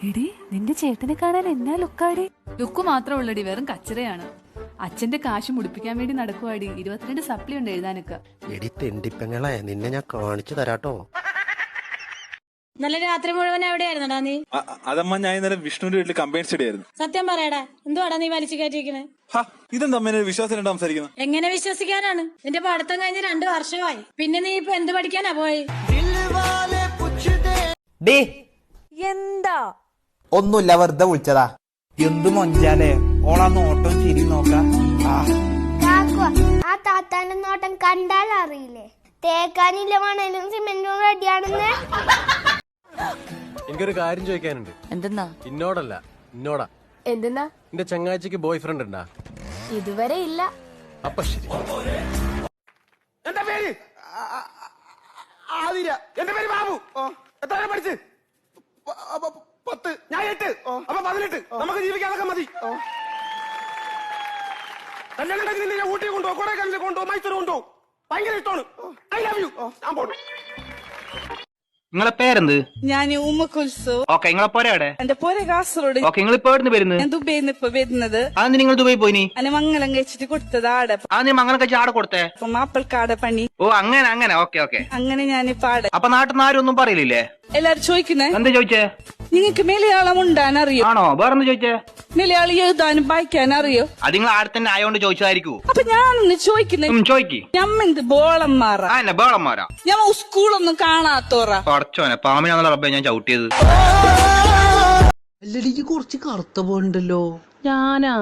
എടി നിന്റെ ചേട്ടനെ കാണാൻ എന്നാ ലുക്കാടി. ലുക്ക് മാത്രമേ ഉള്ളടി, വെറും കച്ചറയാണ്. അച്ഛന്റെ കാശ് മുടിപ്പിക്കാൻ വേണ്ടി നടക്കുവാടി. 22 സപ്ലി ഉണ്ട് എഴുതാനൊക്കെ. എടി തെണ്ടിപ്പെങ്ങളെ, നിന്നെ ഞാൻ കാണിച്ചു തരാട്ടോ. നല്ല രാത്രി മുഴുവൻ എവിടെയായിരുന്നടാ നീ? അതമ്മ, ഞാൻ ഇന്നലെ വിഷ്ണുവിന്റെ വീട്ടിൽ കമ്പൈൻ സ്റ്റഡി ആയിരുന്നു. സത്യം പറയടാ, എന്തുവാടാ നീ വലിച്ചു കയറ്റിയിരിക്കണേ? ഇതെന്താ വിശ്വാസം സംസാരിക്കുന്നത്? എങ്ങനെ വിശ്വസിക്കാനാണ്? നിന്റെ പഠിത്തം കഴിഞ്ഞ് 2 വർഷമായി. പിന്നെ നീ ഇപ്പൊ എന്ത് പഠിക്കാനാ പോയി? എന്താ? ഒന്നുമില്ല, വെറുതെ വിളിച്ചതാ. എന്ത് മൊഞ്ചാലേ, ഓളാ നോട്ടം ചിരി നോക്കാം. ആ താത്താന്റെ നോട്ടം കണ്ടാൽ അറിയില്ലേ തേക്കാനില്ല മണലും സിമെന്റും റെഡിയാണെന്ന്. എനിക്കൊരു കാര്യം ചോദിക്കാനുണ്ട്. എന്തെന്നാ? ഇന്നോടല്ല, ഇന്നോടാ. എന്തെന്നാ? എന്റെ ചങ്ങാഴ്ചക്ക് ബോയ് ഫ്രണ്ട് ഉണ്ടാ? ഇതുവരെ ഇല്ല. അപ്പൊ ശരി. എന്റെ പേര് ആതിര. എന്റെ പേര് ബാബു. എത്ര പഠിച്ച്? 10. ഞാൻ 8. അപ്പൊ 18. നമുക്ക് ജീവിക്കാതൊക്കെ മതി. കല്യാണം കഴിഞ്ഞ് നിന്നെ ഊട്ടി കൊണ്ടോ, കൊടൈക്കനാലിൽ കൊണ്ടോ, മൈസൂർ കൊണ്ടോ, ഭയങ്കര ഇഷ്ടമാണ്. I love U. ഞാൻ പോണു. നിങ്ങളെ പേരെന്ത്? ഞാൻ ഉമ്മ കുൽസു. ഓക്കെ, നിങ്ങളെ പോരെ എവിടെ? എന്റെ പോരെ കാസർഗോഡ്. ഓക്കെ, നിങ്ങൾ ഇപ്പൊ എവിടെ വരുന്നത്? ഞാൻ ദുബൈന്ന് ഇപ്പൊ വരുന്നത്. അന്ന് നിങ്ങൾ ദുബായി പോയിനി? അന്നെ മംഗലം കഴിച്ചിട്ട് കൊടുത്തത് ആടെ. അന്ന് മംഗലം കഴിച്ച് ആടെ കൊടുത്തേ? അപ്പൊ മാപ്പിൾക്കാടെ പണി. ഓ, അങ്ങനെ അങ്ങനെ. Okay okay. അങ്ങനെ ഞാനിപ്പോ ആടെ. അപ്പൊ നാട്ടിൽ നിന്ന് ആരും ഒന്നും പറയില്ലേ? എല്ലാരും ചോദിക്കുന്നേ, എന്താ ചോദിച്ചേ? നിങ്ങക്ക് മലയാളം ഉണ്ടാൻ അറിയോ? ആണോ? വേറെന്താ ചോദിച്ചേ? മലയാളം എഴുതാനും വായിക്കാൻ അറിയോ? അത് നിങ്ങൾ ആടെ തന്നെ ആയോണ്ട് ചോദിച്ചതായിരിക്കൂ. അപ്പൊ ഞാനൊന്ന് ചോദിക്കുന്നേ, ചോദിക്ക്. ഞമ്മെന്ത് ബോളന്മാരാ? ആ, എന്നെ ബേളന്മാരാ? ഞമ്മ സ്കൂളൊന്നും കാണാത്തോറാ. പടച്ചോനെ, പാമിനാന്നുള്ള റബ്ബെ ഞാൻ ചവിട്ടിയത്. അല്ലടിക്ക് കുറച്ച് കറുത്ത പോലുണ്ടല്ലോ. ഞാനാ?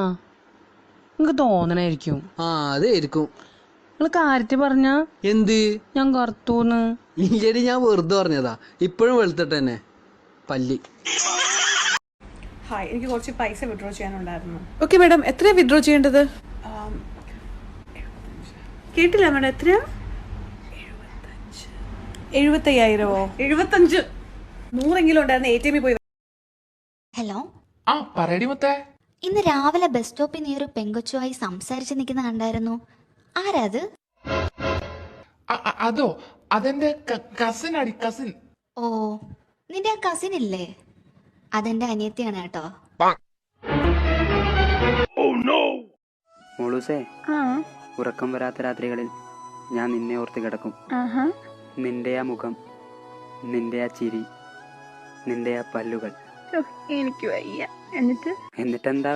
നിങ്ങക്ക് തോന്നണായിരിക്കും. അതായിരിക്കും. നിങ്ങള് കാര്യത്തി പറഞ്ഞ എന്ത്? ഞാൻ കറുത്തൂന്ന്. ഇല്ലടി, ഞാൻ വെറുതെ പറഞ്ഞതാ. ഇപ്പോഴും വെളുത്തിട്ട് തന്നെ പല്ലി. ഹായ്, എനിക്ക് കുറച്ച് പൈസ വിഡ്രോ ചെയ്യാനുണ്ടായിരുന്നു. ഓക്കെ മാഡം, എത്രയാ വിഡ്രോ ചെയ്യേണ്ടത്? കേട്ടില്ല മാഡം, എത്രയാ? 75,000. 75? 100 ഉണ്ടായിരുന്നു. ATM പോയി. ഹലോ, പറയടി മുത്തേ. ഇന്ന് രാവിലെ ബസ് സ്റ്റോപ്പിൽ നീ ഒരു പെങ്കൊച്ചുമായി സംസാരിച്ച് നിൽക്കുന്ന കണ്ടായിരുന്നു. ആരാത്? അതോ, അതെന്റെ കസിൻ അടി, കസിൻ. ഓ, നിന്റെ ആ കസിൻ ഇല്ലേ? അതെന്റെ അനിയത്തിയാണ് കേട്ടോ. മോളൂസേ, ഉറക്കം വരാത്ത രാത്രികളിൽ ഞാൻ നിന്നെ ഓർത്ത് കിടക്കും. നിന്റെ ആ മുഖം, നിന്റെ ആ ചിരി, നിന്റെ ആ പല്ലുകൾ. എനിക്ക് വയ്യ. എന്നിട്ടെന്താ,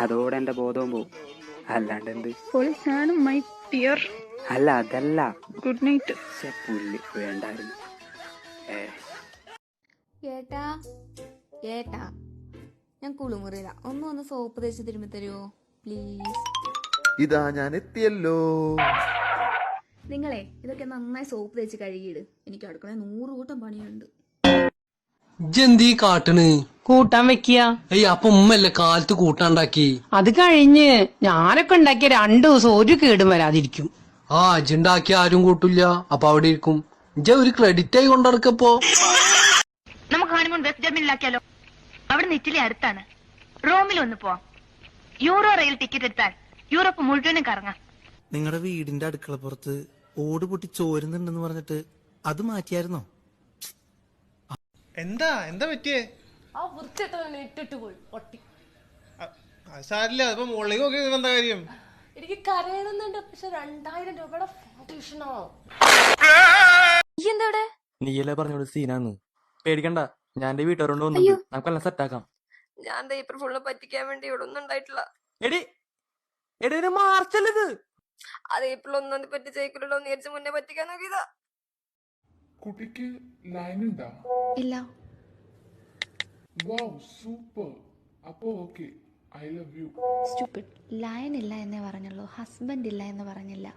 അതോടെ എന്റെ ബോധവും പോവും. അല്ലാണ്ട് എന്ത്? അല്ല, അതല്ല. Good night. പുല്ല് വേണ്ടായിരുന്നു. ഏട്ടാ ഏട്ടാ, ഞാൻ കുളിമുറിയില്ല. ഒന്ന് സോപ്പ് തേച്ച് തിരുമ്പി തരുമോ പ്ലീസ്? ഇതാ ഞാൻ എത്തിയല്ലോ. നിങ്ങളെ ഇതൊക്കെ നന്നായി സോപ്പ് തേച്ച് കഴുകിയിട്. എനിക്ക് അടുക്കള 100 കൂട്ടം പണിയുണ്ട്. ഇജ്ജെന്തീ കാട്ടണ്? കൂട്ടാൻ വെക്കുക. അപ്പൊ ഉമ്മല്ലേ കാലത്ത് കൂട്ടാണ്ടാക്കി? അത് കഴിഞ്ഞ് ഞാനൊക്കെ ഉണ്ടാക്കിയ 2 ദിവസം ഒരു കേടും വരാതിരിക്കും. ഇജ്ജുണ്ടാക്കി ആരും കൂട്ടില്ല. അപ്പൊ അവിടെ ഇരിക്കും. ഇജ്ജ ഒരു ക്രെഡിറ്റ് ആയി കൊണ്ടിടക്കപ്പോ. നമുക്ക് ഹണിമൂൺ വെസ്റ്റ് ജർമ്മനിലാക്കിയാലോ? അവിടെ ഇറ്റലി അടുത്താണ്. റോമിൽ ഒന്ന് പോവാം. യൂറോ റെയിൽ ടിക്കറ്റ് എടുത്താൽ യൂറോപ്പ് മുഴുവനും കറങ്ങാം. നിങ്ങളുടെ വീടിന്റെ അടുക്കള പുറത്ത് ഓട് പൊട്ടി ചോരുന്നുണ്ടെന്ന് പറഞ്ഞിട്ട് അത് മാറ്റിയായിരുന്നോ? എന്താ പറ്റിയേ? ആ വൃത്തിയിട്ടവനെ ഇട്ടിട്ട് പോയി പൊട്ടി. സാരില്ല, അതിപ്പോ മുകളിലേക്ക് നോക്കി എന്താ കാര്യം? എനിക്ക് കരയണമെന്നുണ്ട്, പക്ഷെ 2000 രൂപയുടെ ഫൗണ്ടേഷനോ. നീയല്ലേ പറഞ്ഞോളൂ സീനാന്ന്. പേടിക്കണ്ട, ഞാൻ എന്റെ വീട്ടുകാരോണ്ട് വന്നു. നമുക്കെല്ലാം സെറ്റാക്കാം. ഞാൻ ഏപ്രിൽ ഫുള്ള് പറ്റിക്കാൻ വേണ്ടി ഇവിടെ ഒന്നും ഉണ്ടായിട്ടില്ല. മാർച്ചല്ലത്. അത് ഏപ്രിൽ 1 പറ്റി ജയിക്കുള്ളൂ നേരിച്ച് മുന്നേ പറ്റിക്കാൻ നോക്കിയതാ. കുട്ടിക്ക് ലൈൻ ഉണ്ടാ? ഇല്ല. സൂപ്പർ. അപ്പൊ okay, I love you. Stupid. Lion ഇല്ല എന്നേ പറഞ്ഞുള്ളൂ, ഹസ്ബൻഡ് ഇല്ല എന്ന് പറഞ്ഞില്ല.